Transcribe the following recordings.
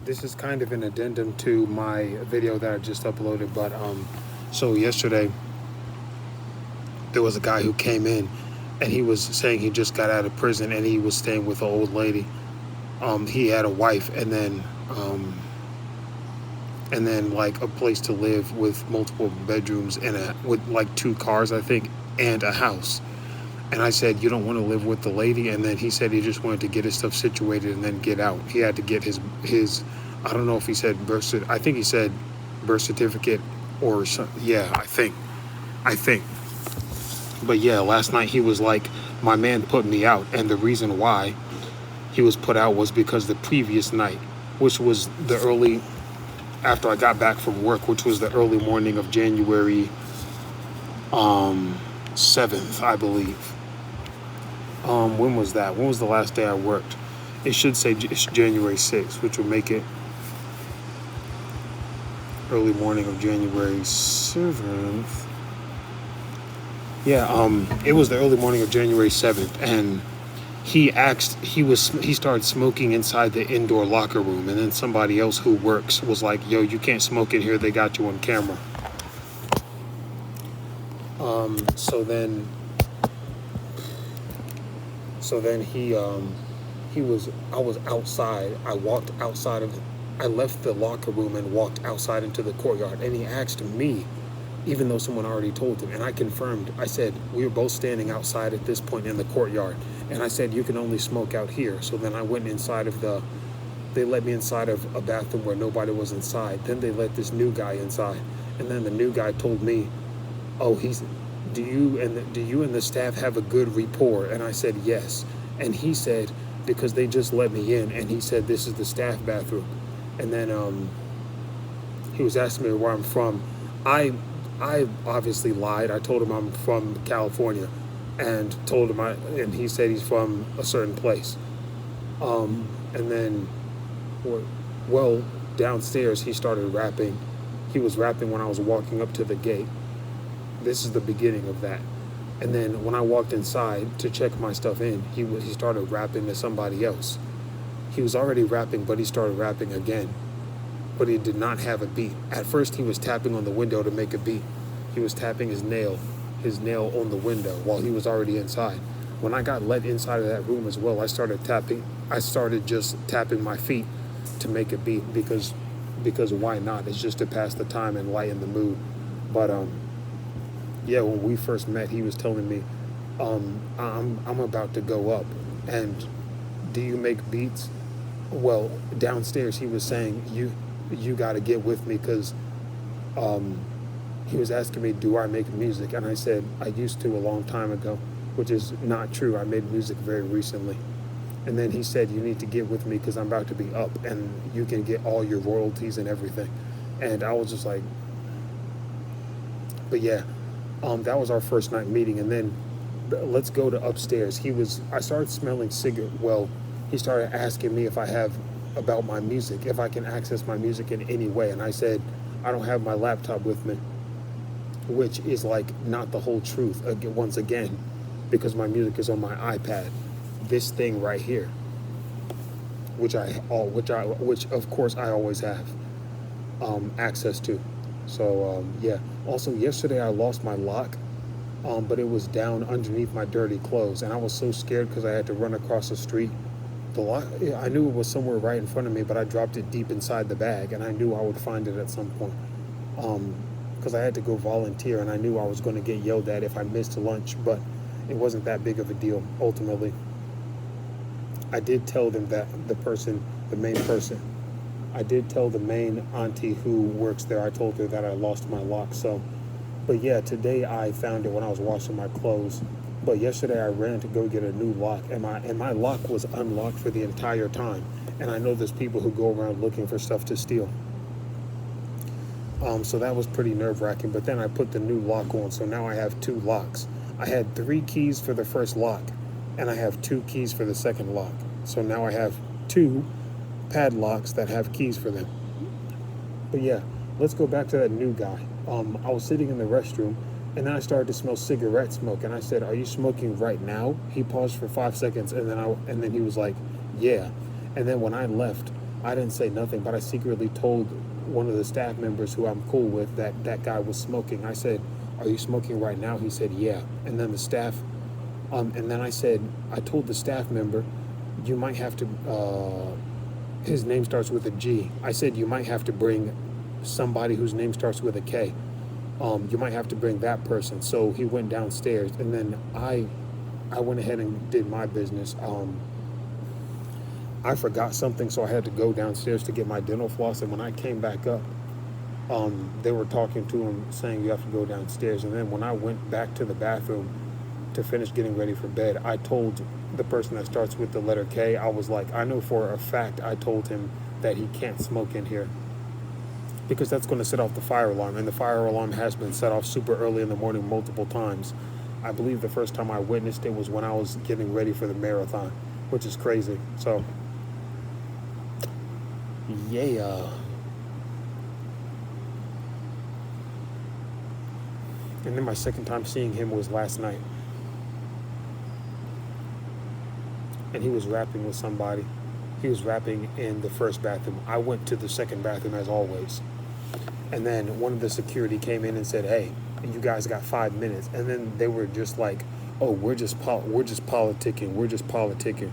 this is kind of an addendum to my video that I just uploaded. But so yesterday there was a guy who came in, and he was saying he just got out of prison and he was staying with an old lady. He had a wife, and then like a place to live with multiple bedrooms and with like two cars, I think, and a house. And I said, you don't want to live with the lady? And then he said he just wanted to get his stuff situated and then get out. He had to get his I don't know if he said I think he said birth certificate or something. Yeah, I think. But yeah, last night he was like, my man put me out. And the reason why he was put out was because the previous night, which was after I got back from work, which was the early morning of January 7th, I believe. When was that? When was the last day I worked? It should say it's January 6th, which would make it early morning of January 7th. Yeah, it was the early morning of January 7th, and he started smoking inside the indoor locker room, and then somebody else who works was like, yo, you can't smoke in here, they got you on camera. So then I was outside. I left the locker room and walked outside into the courtyard, and he asked me, even though someone already told him, and I confirmed. I said, we were both standing outside at this point in the courtyard, and I said, you can only smoke out here. So then I went they let me inside of a bathroom where nobody was inside. Then they let this new guy inside, and then the new guy told me, oh, do you and the staff have a good rapport? And I said, yes. And he said, because they just let me in, and he said, this is the staff bathroom. And then he was asking me where I'm from. I obviously lied. I told him I'm from California, and and he said he's from a certain place. And then, well, downstairs he started rapping. He was rapping when I was walking up to the gate. This is the beginning of that. And then when I walked inside to check my stuff in, he started rapping to somebody else. He was already rapping, but he started rapping again. But he did not have a beat. At first, he was tapping on the window to make a beat. He was tapping his nail on the window while he was already inside. When I got let inside of that room as well, I started just tapping my feet to make a beat because why not? It's just to pass the time and lighten the mood. But yeah, when we first met, he was telling me, I'm about to go up, and do you make beats? Well, downstairs he was saying, you got to get with me, because he was asking me, do I make music? And I said, I used to a long time ago, which is not true. I made music very recently. And then he said, you need to get with me because I'm about to be up and you can get all your royalties and everything. And I was just like, but yeah, that was our first night meeting. And then let's go to upstairs. I started smelling cigarette. Well, he started asking me about my music, if I can access my music in any way. And I said, I don't have my laptop with me, which is like not the whole truth once again, because my music is on my iPad, this thing right here, which of course I always have access to. So yeah. Also, yesterday I lost my lock, but it was down underneath my dirty clothes, and I was so scared because I had to run across the street. The lock, I knew it was somewhere right in front of me, but I dropped it deep inside the bag, and I knew I would find it at some point. Because I had to go volunteer, and I knew I was going to get yelled at if I missed lunch, but it wasn't that big of a deal ultimately. I did tell them that the main person, I did tell the main auntie who works there, I told her that I lost my lock. So, but yeah, today I found it when I was washing my clothes. But yesterday I ran to go get a new lock, and my lock was unlocked for the entire time. And I know there's people who go around looking for stuff to steal. So that was pretty nerve-wracking. But then I put the new lock on, so now I have 2 locks. I had 3 keys for the first lock, and I have 2 keys for the second lock. So now I have 2 padlocks that have keys for them. But yeah, let's go back to that new guy. I was sitting in the restroom, and then I started to smell cigarette smoke, and I said, "Are you smoking right now?" He paused for 5 seconds, and then he was like, "Yeah." And then when I left, I didn't say nothing, but I secretly told one of the staff members who I'm cool with that that guy was smoking. I said, "Are you smoking right now?" He said, "Yeah." And then the staff, and then I said, I told the staff member, "You might have to." His name starts with a G. I said, "You might have to bring somebody whose name starts with a K. You might have to bring that person." So he went downstairs, and then I went ahead and did my business. I forgot something, so I had to go downstairs to get my dental floss. And when I came back up, they were talking to him, saying you have to go downstairs. And then when I went back to the bathroom to finish getting ready for bed, I told the person that starts with the letter K, I was like, I know for a fact I told him that he can't smoke in here, because that's going to set off the fire alarm. And the fire alarm has been set off super early in the morning multiple times. I believe the first time I witnessed it was when I was getting ready for the marathon, which is crazy. So, yeah. And then my second time seeing him was last night. And he was rapping with somebody. He was rapping in the first bathroom. I went to the second bathroom as always. And then one of the security came in and said, "Hey, you guys got 5 minutes." And then they were just like, "Oh, we're just politicking. We're just politicking."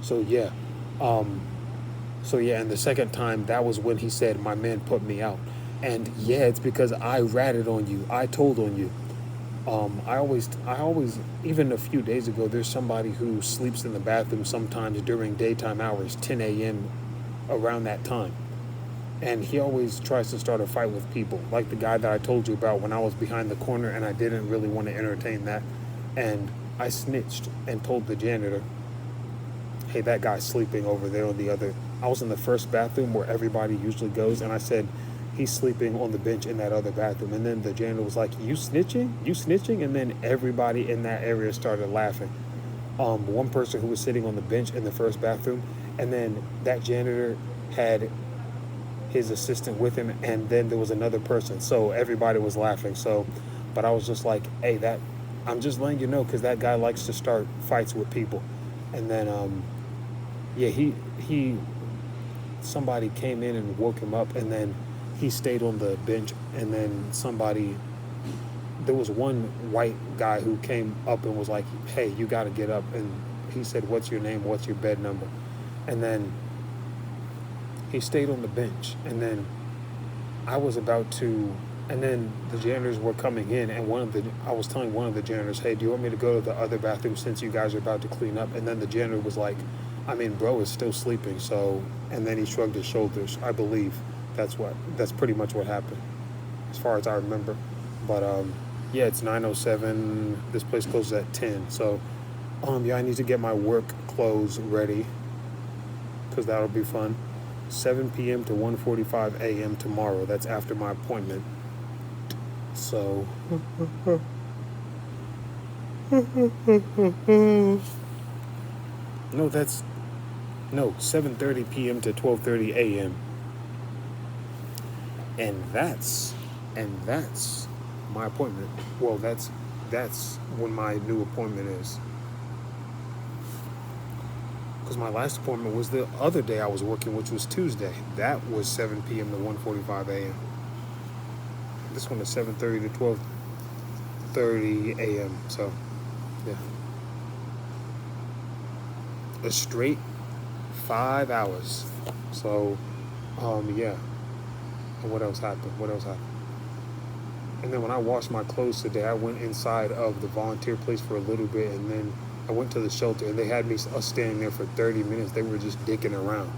So yeah. And the second time, that was when he said, "My man put me out." And yeah, it's because I ratted on you. I told on you. I always, even a few days ago, there's somebody who sleeps in the bathroom sometimes during daytime hours, 10 a.m. around that time. And he always tries to start a fight with people, like the guy that I told you about when I was behind the corner and I didn't really want to entertain that. And I snitched and told the janitor, "Hey, that guy's sleeping over there on the other." I was in the first bathroom where everybody usually goes, and I said, "He's sleeping on the bench in that other bathroom." And then the janitor was like, "You snitching? You snitching?" And then everybody in that area started laughing. One person who was sitting on the bench in the first bathroom, and then that janitor had his assistant with him, and then there was another person. So everybody was laughing. So, but I was just like, "Hey, that I'm just letting you know, because that guy likes to start fights with people." And then, yeah, he somebody came in and woke him up, and then he stayed on the bench. And then there was one white guy who came up and was like, "Hey, you got to get up." And he said, "What's your name? What's your bed number?" And then he stayed on the bench. And then I was about to, and then the janitors were coming in, and I was telling one of the janitors, "Hey, do you want me to go to the other bathroom since you guys are about to clean up?" And then the janitor was like, "I mean, bro is still sleeping." So, and then he shrugged his shoulders. I believe that's pretty much what happened, as far as I remember. But yeah, it's 9:07. This place closes at 10. So yeah, I need to get my work clothes ready, because that'll be fun. 7 p.m. to 1:45 a.m. tomorrow. That's after my appointment. So no, 7:30 p.m. to 12:30 a.m. And that's my appointment. Well, that's when my new appointment is. Because my last appointment was the other day I was working, which was Tuesday. That was 7 p.m. to 1:45 a.m. This one is 7:30 to 12:30 a.m. So, yeah. A straight 5 hours. So, yeah. And what else happened? And then when I washed my clothes today, I went inside of the volunteer place for a little bit, and then I went to the shelter, and they had us standing there for 30 minutes. They were just dicking around.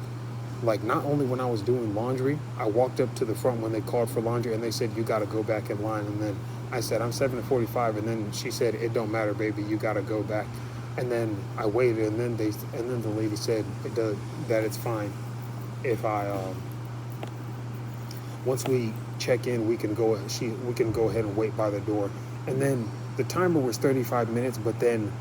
Like, not only when I was doing laundry, I walked up to the front when they called for laundry, and they said, "You got to go back in line." And then I said, "I'm 7:45," and then she said, "It don't matter, baby, you got to go back." And then I waited, and then the lady said that it's fine if I once we check in, we can go ahead and wait by the door. And then the timer was 35 minutes, but then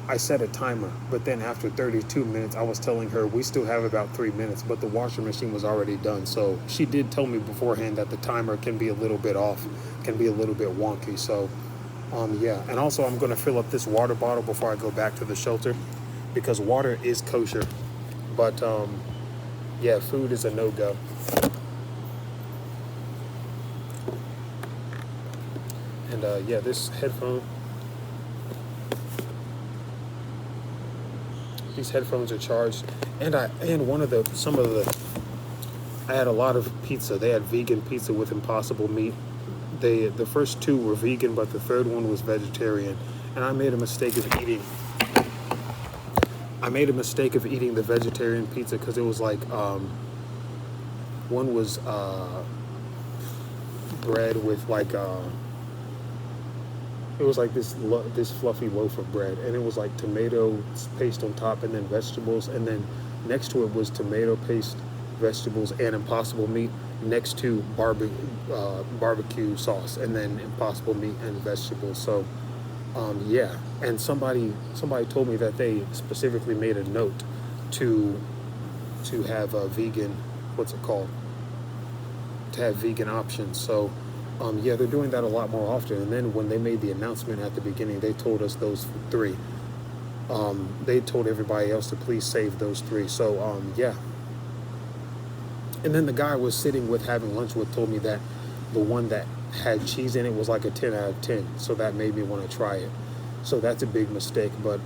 I set a timer. But then after 32 minutes, I was telling her we still have about 3 minutes, but the washing machine was already done. So she did tell me beforehand that the timer can be a little bit off, can be a little bit wonky. So yeah. And also, I'm going to fill up this water bottle before I go back to the shelter, because water is kosher. But Yeah, food is a no-go. And yeah, these headphones are charged. And one of the some of the I had a lot of pizza. They had vegan pizza with impossible meat. The first two were vegan, but the third one was vegetarian. And I made a mistake of eating the vegetarian pizza because it was like one was bread with like it was like this fluffy loaf of bread, and it was like tomato paste on top, and then vegetables, and then next to it was tomato paste, vegetables, and impossible meat. Next to barbecue sauce, and then impossible meat and vegetables. So, yeah. And somebody told me that they specifically made a note to have a vegan. What's it called? To have vegan options. So, yeah, they're doing that a lot more often. And then when they made the announcement at the beginning, they told us those three. They told everybody else to please save those three. So, yeah. And then the guy I was sitting with having lunch with told me that the one that had cheese in it was like a 10 out of 10. So that made me want to try it. So that's a big mistake. But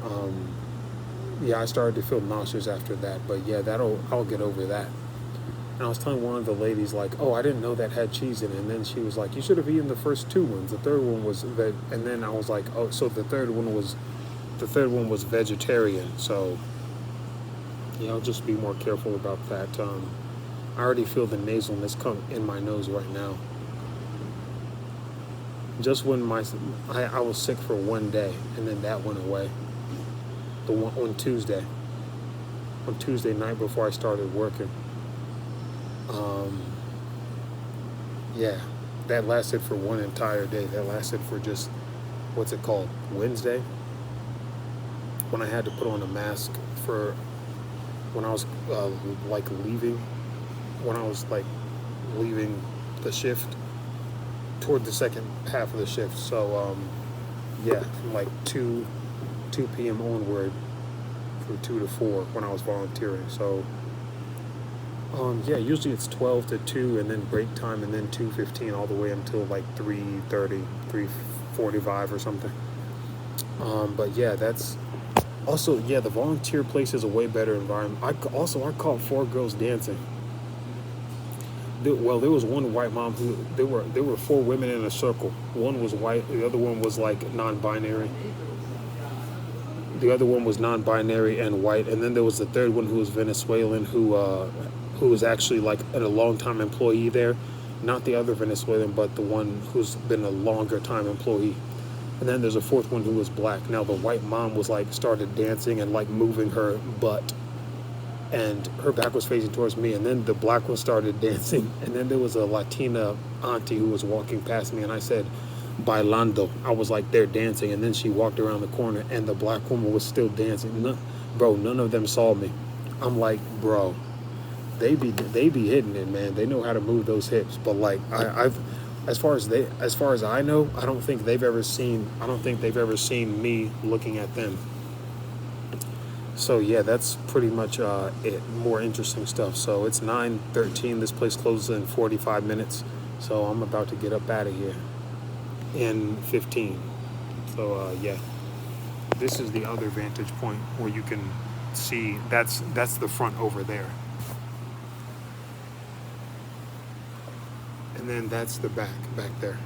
yeah, I started to feel nauseous after that. But yeah, I'll get over that. And I was telling one of the ladies, like, oh, I didn't know that had cheese in it. And then she was like, you should have eaten the first two ones. The third one was that. And then I was like, oh, so the third one was vegetarian. So yeah, I'll just be more careful about that. I already feel the nasalness come in my nose right now. Just when I was sick for one day, and then that went away. The one on Tuesday night before I started working. Yeah, that lasted for one entire day. That lasted for just, what's it called, Wednesday, when I had to put on a mask for when I was like leaving, when I was like leaving the shift toward the second half of the shift. So yeah, from like 2 p.m. onward, from 2 to 4 when I was volunteering. So yeah, usually it's 12 to 2, and then break time, and then 2:15 all the way until like 3:30, 3:45 or something. But yeah, that's also, yeah, the volunteer place is a way better environment. I caught 4 girls dancing. Well, there was one white mom who there were 4 women in a circle. One was white, the other one was like non-binary. The other one was non-binary and white, and then there was the third one who was Venezuelan, who was actually like a long-time employee there, not the other Venezuelan, but the one who's been a longer time employee. And then there's a fourth one who was black. Now the white mom was like started dancing and like moving her butt, and her back was facing towards me. And then the black one started dancing, and then there was a Latina auntie who was walking past me, and I said, "Bailando." I was like, "They're dancing." And then she walked around the corner, and the black woman was still dancing. None of them saw me. I'm like, bro, they be hitting it, man. They know how to move those hips. But like I've as far as I know, I don't think they've ever seen me looking at them. So yeah, that's pretty much it. More interesting stuff. So it's 9:13. This place closes in 45 minutes. So I'm about to get up out of here in 15. So yeah, this is the other vantage point where you can see that's the front over there. And then that's the back there.